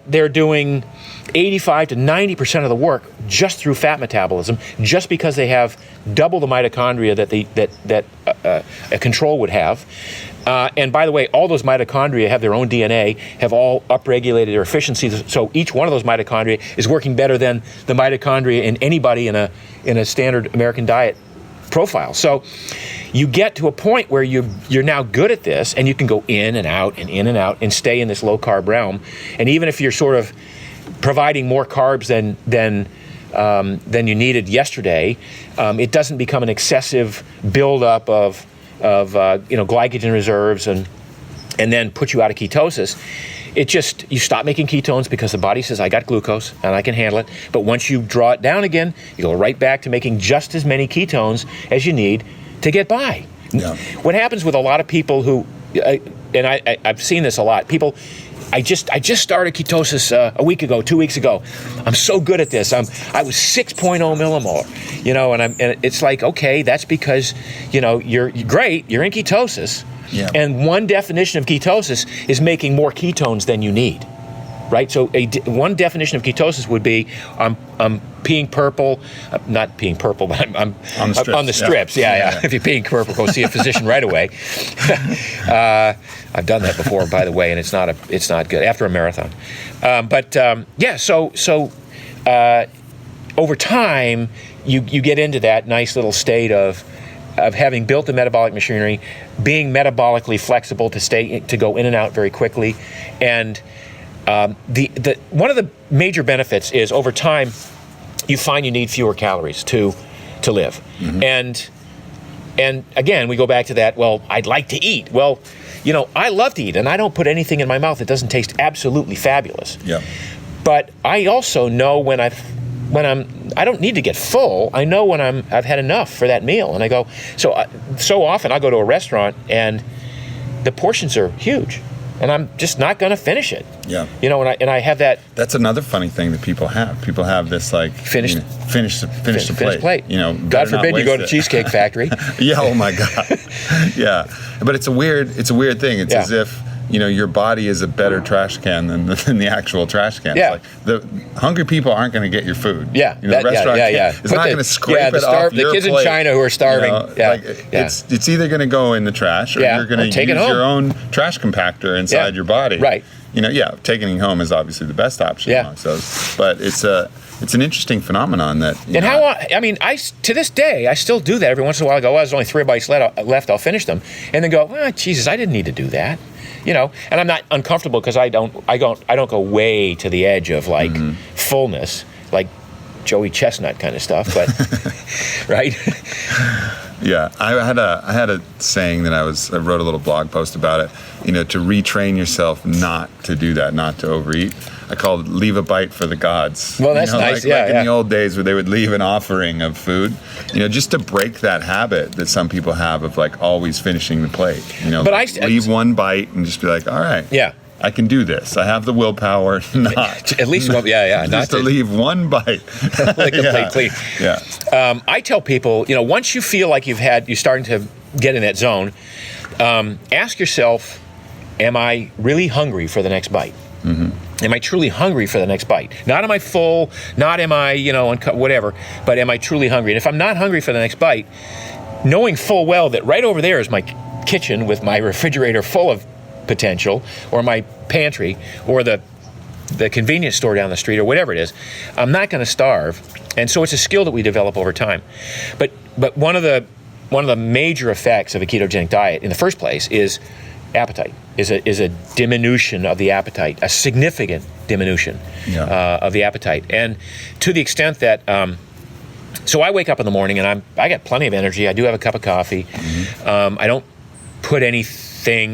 they're doing 85 to 90% of the work just through fat metabolism, just because they have double the mitochondria that a control would have. And by the way, all those mitochondria have their own DNA, have all upregulated their efficiencies. So each one of those mitochondria is working better than the mitochondria in anybody in a standard American diet profile. So you get to a point where you're now good at this, and you can go in and out and stay in this low carb realm. And even if you're sort of providing more carbs than you needed yesterday, it doesn't become an excessive buildup of glycogen reserves and then put you out of ketosis. It just, you stop making ketones because the body says, I got glucose and I can handle it. But once you draw it down again, you go right back to making just as many ketones as you need to get by. Yeah. What happens with a lot of people who, and I've seen this a lot, people, I just started ketosis a week ago, 2 weeks ago. I'm so good at this. I was 6.0 millimolar, and it's like, okay, that's because, you're great, you're in ketosis. Yeah. And one definition of ketosis is making more ketones than you need, right? So one definition of ketosis would be I'm peeing purple, not peeing purple, but I'm on the strips. Yeah. If you're peeing purple, go see a physician right away. I've done that before, by the way, and it's not good after a marathon. So over time, you get into that nice little state of having built the metabolic machinery, being metabolically flexible to go in and out very quickly, and the one of the major benefits is over time you find you need fewer calories to live. And again, we go back to that, well, I'd like to eat. Well, I love to eat, and I don't put anything in my mouth that doesn't taste absolutely fabulous. Yeah. But I also know when I don't need to get full. I know when I've had enough for that meal, and I go. So often I go to a restaurant and the portions are huge, and I'm just not going to finish it. Yeah. And I have that. That's another funny thing that people have. People have this like finish the plate. God forbid you go to Cheesecake Factory. Yeah. Oh my God. Yeah. But it's a weird thing. It's as if your body is a better trash can than the actual trash can. Yeah. It's like the hungry people aren't going to get your food. Yeah. The restaurant it's not going to scrape it off your kids plate. in China who are starving. It's either going to go in the trash or you're going to use your own trash compactor inside your body. Right. Taking it home is obviously the best option amongst those. But it's an interesting phenomenon that. To this day, I still do that every once in a while. I go, there's only 3 bites left. I'll finish them, and then go, Jesus, I didn't need to do that. And I'm not uncomfortable because I don't go way to the edge of like fullness, like Joey Chestnut kind of stuff, but right. Yeah, I had a saying that I wrote a little blog post about it. To retrain yourself not to do that, not to overeat. I called it "Leave a Bite for the Gods." Well, that's nice. Like in the old days where they would leave an offering of food. Just to break that habit that some people have of like always finishing the plate. But leave one bite and just be like, all right. Yeah. I can do this. I have the willpower not. At least one, just not to leave one bite. like a plate clean. Yeah. I tell people, once you feel like you're starting to get in that zone, ask yourself, am I really hungry for the next bite? Mm-hmm. Am I truly hungry for the next bite? Not am I full, not am I, whatever, but am I truly hungry? And if I'm not hungry for the next bite, knowing full well that right over there is my kitchen with my refrigerator full of potential, or my pantry, or the convenience store down the street, or whatever it is, I'm not going to starve. And so it's a skill that we develop over time. But one of the major effects of a ketogenic diet in the first place is appetite, is a diminution of the appetite, a significant diminution of the appetite. And to the extent that so I wake up in the morning and I got plenty of energy. I do have a cup of coffee. Mm-hmm. I don't put I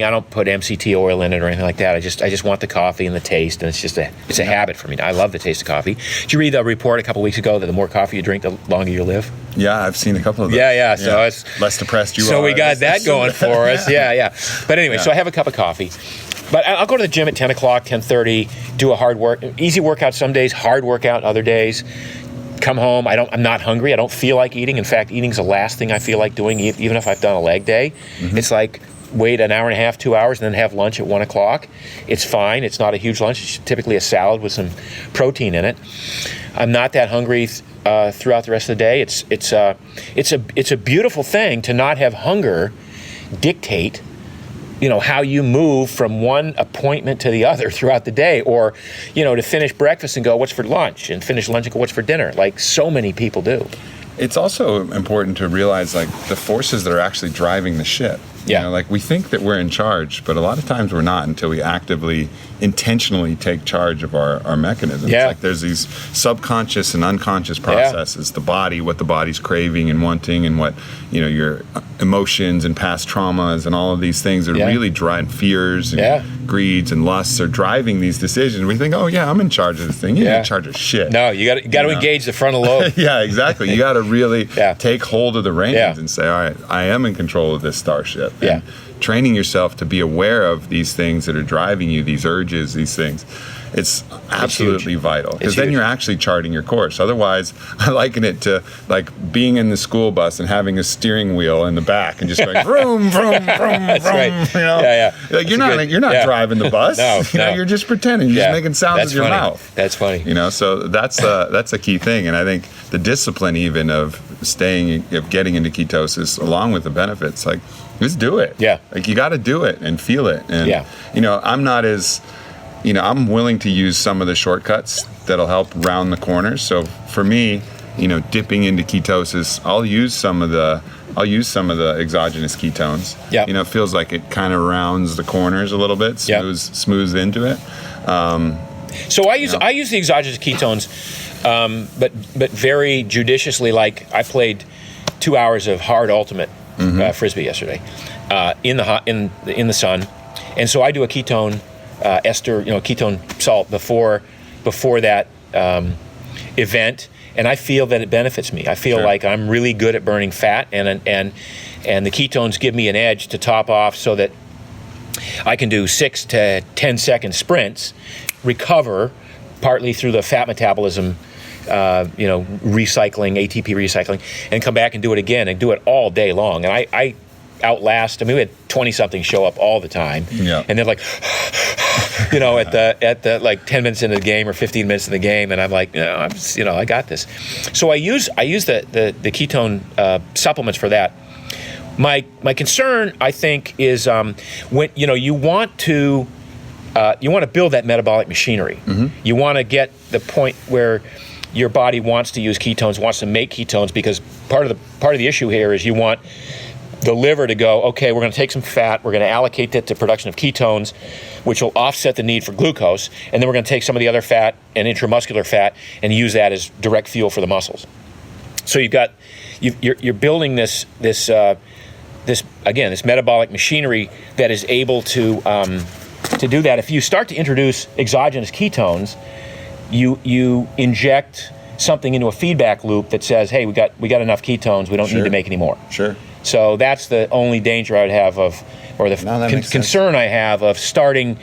don't put MCT oil in it or anything like that. I just want the coffee and the taste, and it's a habit for me. I love the taste of coffee. Did you read the report a couple weeks ago that the more coffee you drink, the longer you live? Yeah, I've seen a couple of those. Yeah. So it's less depressed you are. So we got that going for us. Yeah. But anyway, so I have a cup of coffee. But I'll go to the gym at 10 o'clock, 10:30, do a easy workout some days, hard workout other days. Come home, I'm not hungry. I don't feel like eating. In fact, eating's the last thing I feel like doing, even if I've done a leg day. Mm-hmm. It's like wait an hour and a half, 2 hours, and then have lunch at 1 o'clock. It's fine. It's not a huge lunch. It's typically a salad with some protein in it. I'm not that hungry throughout the rest of the day. It's a beautiful thing to not have hunger dictate how you move from one appointment to the other throughout the day, or to finish breakfast and go, what's for lunch, and finish lunch and go, what's for dinner, like so many people do. It's also important to realize like the forces that are actually driving the ship. Like we think that we're in charge, but a lot of times we're not until we actively, intentionally take charge of our mechanisms. Yeah. Like there's these subconscious and unconscious processes, the body, what the body's craving and wanting, and what, your emotions and past traumas and all of these things are really driving fears and greeds and lusts are driving these decisions. We think, oh yeah, I'm in charge of this thing. You're in charge of shit. No, you got to engage the frontal lobe. Yeah, exactly. You got to really take hold of the reins and say, all right, I am in control of this starship. And training yourself to be aware of these things that are driving you, these urges, these things, it's absolutely vital, because then you're actually charting your course. Otherwise, I liken it to like being in the school bus and having a steering wheel in the back and just going vroom, vroom, vroom, That's vroom. right. Like you're not driving the bus. No. You're just pretending. You're just making sounds with your mouth. That's funny. So that's a key thing. And I think the discipline even of getting into ketosis, along with the benefits, like just do it. Yeah. Like you got to do it and feel it. And I'm not as I'm willing to use some of the shortcuts that'll help round the corners. So for me, dipping into ketosis, I'll use some of the exogenous ketones. Yeah. It feels like it kind of rounds the corners a little bit, smooths into it. So I use the exogenous ketones, but very judiciously. Like I played 2 hours of hard ultimate frisbee yesterday in the sun, and so I do a ketone ester, ketone salt before that event, and I feel that it benefits me. I feel like I'm really good at burning fat, and the ketones give me an edge to top off, so that I can do 6 to 10 second sprints, recover partly through the fat metabolism, recycling, ATP recycling, and come back and do it again and do it all day long. And I outlast. we had 20-something show up all the time, and they're like, at the like 10 minutes into the game or 15 minutes in the game, and I'm like, I got this. So I use the ketone supplements for that. My concern, I think, is when you want to build that metabolic machinery. Mm-hmm. You want to get the point where your body wants to use ketones, wants to make ketones, because part of the issue here is you want the liver to go, okay, we're going to take some fat, we're going to allocate that to production of ketones, which will offset the need for glucose, and then we're going to take some of the other fat and intramuscular fat and use that as direct fuel for the muscles. So you've got you're building this metabolic machinery that is able to do that. If you start to introduce exogenous ketones, you inject something into a feedback loop that says, hey, we got enough ketones, we don't need to make any more. Sure. So that's the only danger I would have concern I have of starting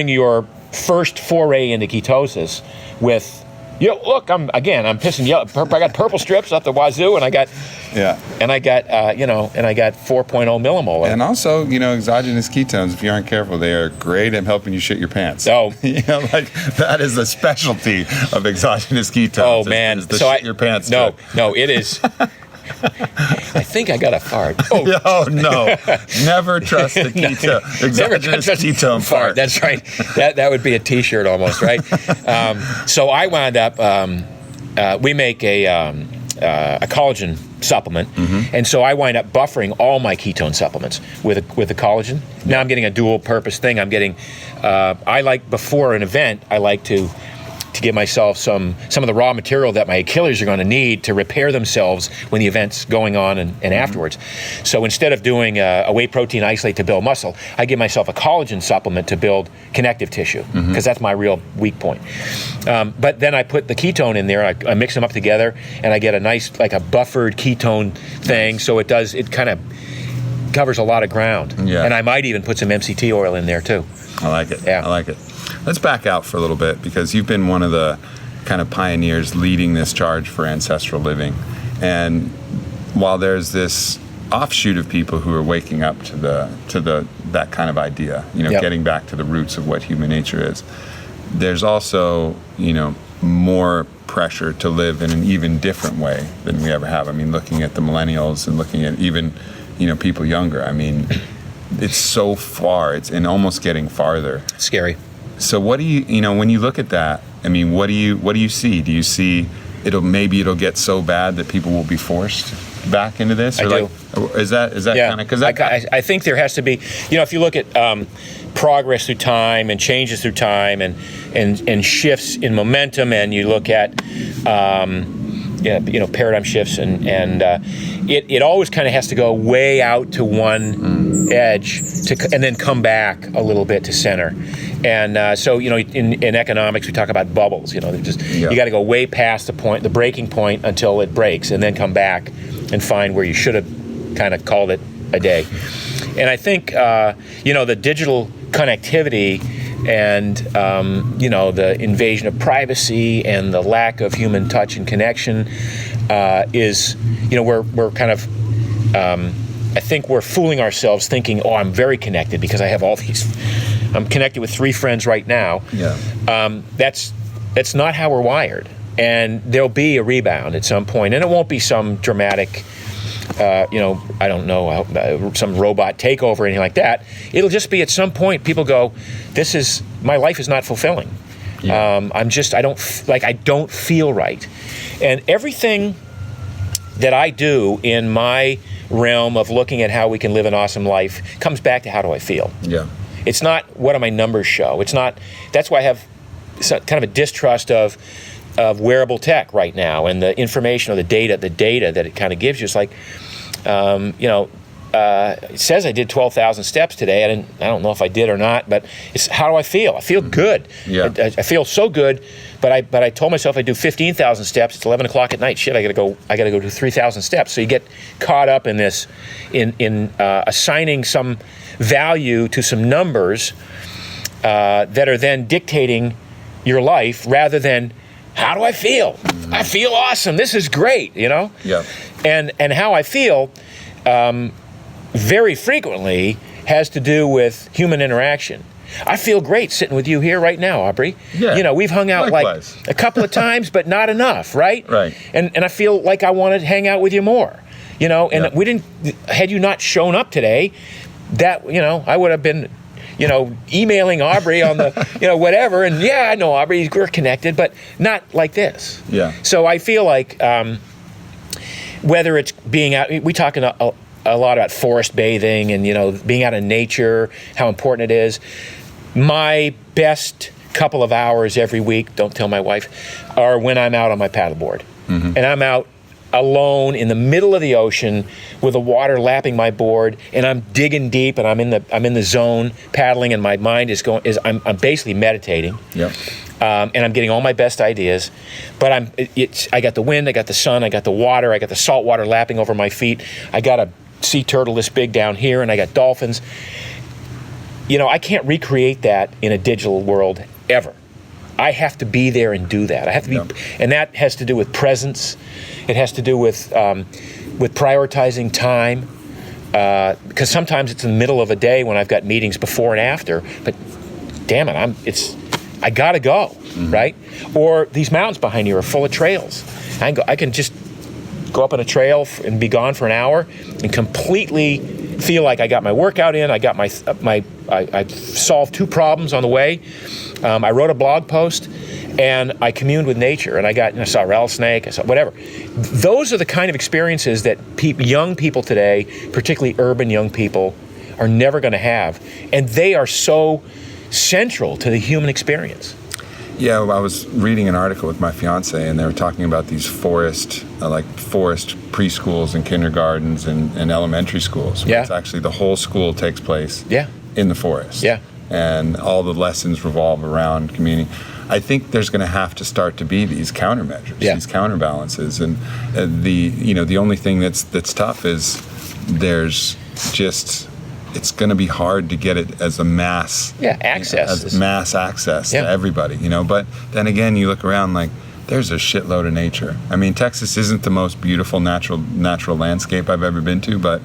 your first foray into ketosis with, look, I'm pissing yellow. I got purple strips up the wazoo, and I got 4.0 millimolar. And also, exogenous ketones, if you aren't careful, they are great at helping you shit your pants. Oh, that is the specialty of exogenous ketones. Oh man, is the shit your pants. No, it is. I think I got a fart. Oh no! Never trust a keto. Exogenous ketone fart. That's right. That would be a T-shirt almost, right? So I wound up. We make a collagen supplement, and so I wind up buffering all my ketone supplements with the collagen. Now I'm getting a dual purpose thing. I'm getting. I like before an event. I like to give myself some of the raw material that my Achilles are going to need to repair themselves when the event's going on and afterwards. So instead of doing a whey protein isolate to build muscle, I give myself a collagen supplement to build connective tissue, because that's my real weak point. But then I put the ketone in there, I mix them up together, and I get a nice, like a buffered ketone thing, so it kind of covers a lot of ground. Yeah. And I might even put some MCT oil in there too. I like it. Yeah. I like it. Let's back out for a little bit, because you've been one of the kind of pioneers leading this charge for ancestral living. And while there's this offshoot of people who are waking up to that kind of idea, getting back to the roots of what human nature is, there's also, more pressure to live in an even different way than we ever have. I mean, looking at the millennials and looking at even, people younger, I mean, it's so far, it's almost getting farther. Scary. So what do you when you look at that, I mean, what do you see? Do you see it'll get so bad that people will be forced back into this? Or do. Is that kind of, because I think there has to be, if you look at progress through time and changes through time and shifts in momentum, and you look at paradigm shifts, and it always kind of has to go way out to one edge and then come back a little bit to center. And so in economics we talk about bubbles. You got to go way past the breaking point until it breaks, and then come back and find where you should have kind of called it a day. And I think the digital connectivity and the invasion of privacy and the lack of human touch and connection is we're kind of I think we're fooling ourselves thinking, I'm very connected because I have all these. I'm connected with 3 friends right now. Yeah. That's not how we're wired, and there'll be a rebound at some point, and it won't be some dramatic. I don't know, some robot takeover or anything like that. It'll just be at some point people go, my life is not fulfilling. Yeah. I don't feel right. And everything that I do in my realm of looking at how we can live an awesome life comes back to how do I feel? Yeah. It's not what do my numbers show. It's not, that's why I have kind of a distrust of wearable tech right now, and the information or the data that it kind of gives you. It's like, it says I did 12,000 steps today. I don't know if I did or not, but it's how do I feel? I feel good. Yeah. I feel so good, but I told myself I'd do 15,000 steps. It's 11 o'clock at night. Shit, I gotta go do 3,000 steps. So you get caught up in this, in assigning some value to some numbers that are then dictating your life rather than how do I feel? I feel awesome. This is great, Yeah. And how I feel very frequently has to do with human interaction. I feel great sitting with you here right now, Aubrey. Yeah. We've hung out likewise. Like a couple of times, but not enough, right? Right. And I feel like I want to hang out with you more, and we didn't, had you not shown up today, that, I would have been, emailing Aubrey on the, whatever. And I know Aubrey, we're connected, but not like this. Yeah. So I feel like whether it's being out, we talking a lot about forest bathing and, being out in nature, how important it is. My best couple of hours every week, don't tell my wife, are when I'm out on my paddleboard. Mm-hmm. And I'm out alone in the middle of the ocean with the water lapping my board, and I'm digging deep, and I'm in the zone paddling, and my mind is going. I'm basically meditating. Yep. And I'm getting all my best ideas, but I got the wind, I got the sun, I got the water, I got the salt water lapping over my feet. I got a sea turtle this big down here, and I got dolphins. I can't recreate that in a digital world ever. I have to be there and do that. I have to be, and that has to do with presence. It has to do with prioritizing time, because sometimes it's in the middle of a day when I've got meetings before and after. But damn it, I gotta go, right? Or these mountains behind you are full of trails. I can just go up on a trail and be gone for an hour and completely feel like I got my workout in. I got I solved 2 problems on the way. I wrote a blog post, and I communed with nature, and I saw a rattlesnake, I saw whatever. Those are the kind of experiences that young people today, particularly urban young people, are never going to have, and they are so central to the human experience. Yeah, I was reading an article with my fiance, and they were talking about these forest preschools and kindergartens and elementary schools. Where it's actually the whole school takes place in the forest. Yeah. And all the lessons revolve around community. I think there's going to have to start to be these countermeasures, these counterbalances, and the only thing that's tough is it's going to be hard to get it as a mass access, mass access to everybody. But then again, you look around, like, there's a shitload of nature. I mean, Texas isn't the most beautiful natural landscape I've ever been to, but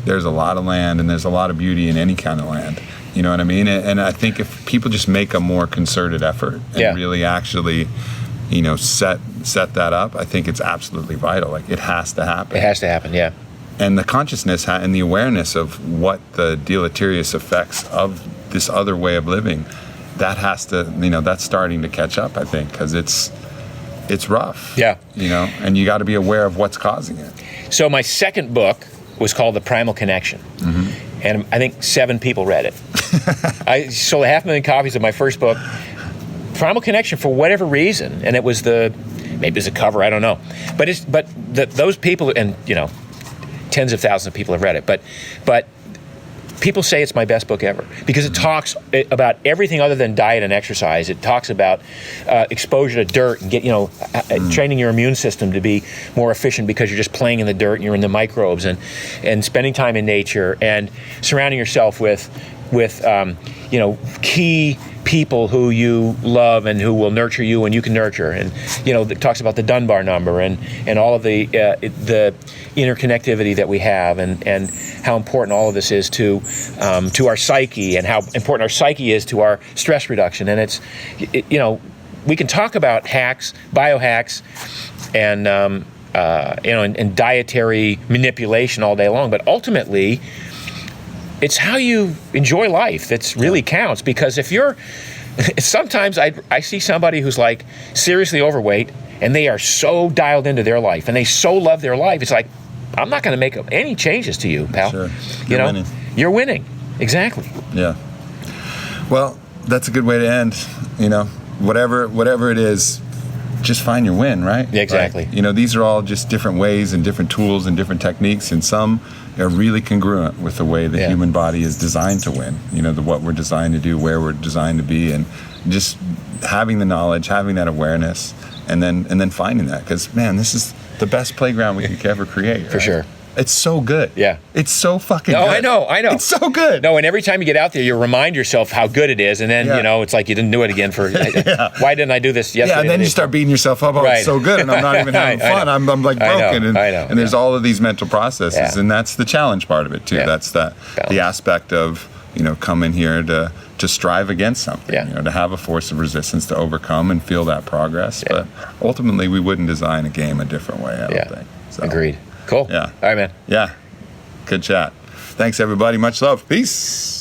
there's a lot of land, and there's a lot of beauty in any kind of land. You know what I mean? And I think if people just make a more concerted effort and really actually, set that up, I think it's absolutely vital. Like, it has to happen. It has to happen, yeah. And the consciousness and the awareness of what the deleterious effects of this other way of living, that has to, that's starting to catch up, I think, because it's rough. Yeah. And you got to be aware of what's causing it. So my second book was called The Primal Connection. Mm-hmm. And I think 7 people read it. I sold 500,000 copies of my first book, Primal Connection, for whatever reason. And it was maybe it was a cover, I don't know. But those people, and tens of thousands of people have read it. But people say it's my best book ever because it talks about everything other than diet and exercise. It talks about exposure to dirt and training your immune system to be more efficient because you're just playing in the dirt and you're in the microbes, and spending time in nature and surrounding yourself with key people who you love and who will nurture you and you can nurture. And it talks about the Dunbar number and all of the interconnectivity that we have, and how important all of this is to our psyche, and how important our psyche is to our stress reduction. And we can talk about hacks, biohacks, and dietary manipulation all day long, but ultimately it's how you enjoy life that's really counts. Because if you're, sometimes I see somebody who's like seriously overweight and they are so dialed into their life and they so love their life. It's like, I'm not going to make any changes to you, pal. Sure. Winning. You're winning. Exactly. Yeah. Well, that's a good way to end. Whatever it is, just find your win, right? Yeah, exactly. These are all just different ways and different tools and different techniques, and some are really congruent with the way the human body is designed to win. What we're designed to do, where we're designed to be, and just having the knowledge, having that awareness, and then finding that. Because, man, this is the best playground we could ever create. Right? For sure. It's so good. Yeah. It's so fucking good. I know. It's so good. No, and every time you get out there, you remind yourself how good it is, and then, it's like you didn't do it again for, why didn't I do this yesterday? Yeah, and then you start beating yourself up, it's so good, and I'm not even having fun. I'm like broken. And there's all of these mental processes, and that's the challenge part of it, too. Yeah. That's the aspect of, coming here to strive against something, to have a force of resistance to overcome and feel that progress. Yeah. But ultimately, we wouldn't design a game a different way, I don't think. So. Agreed. Cool. Yeah. All right, man. Yeah. Good chat. Thanks, everybody. Much love. Peace.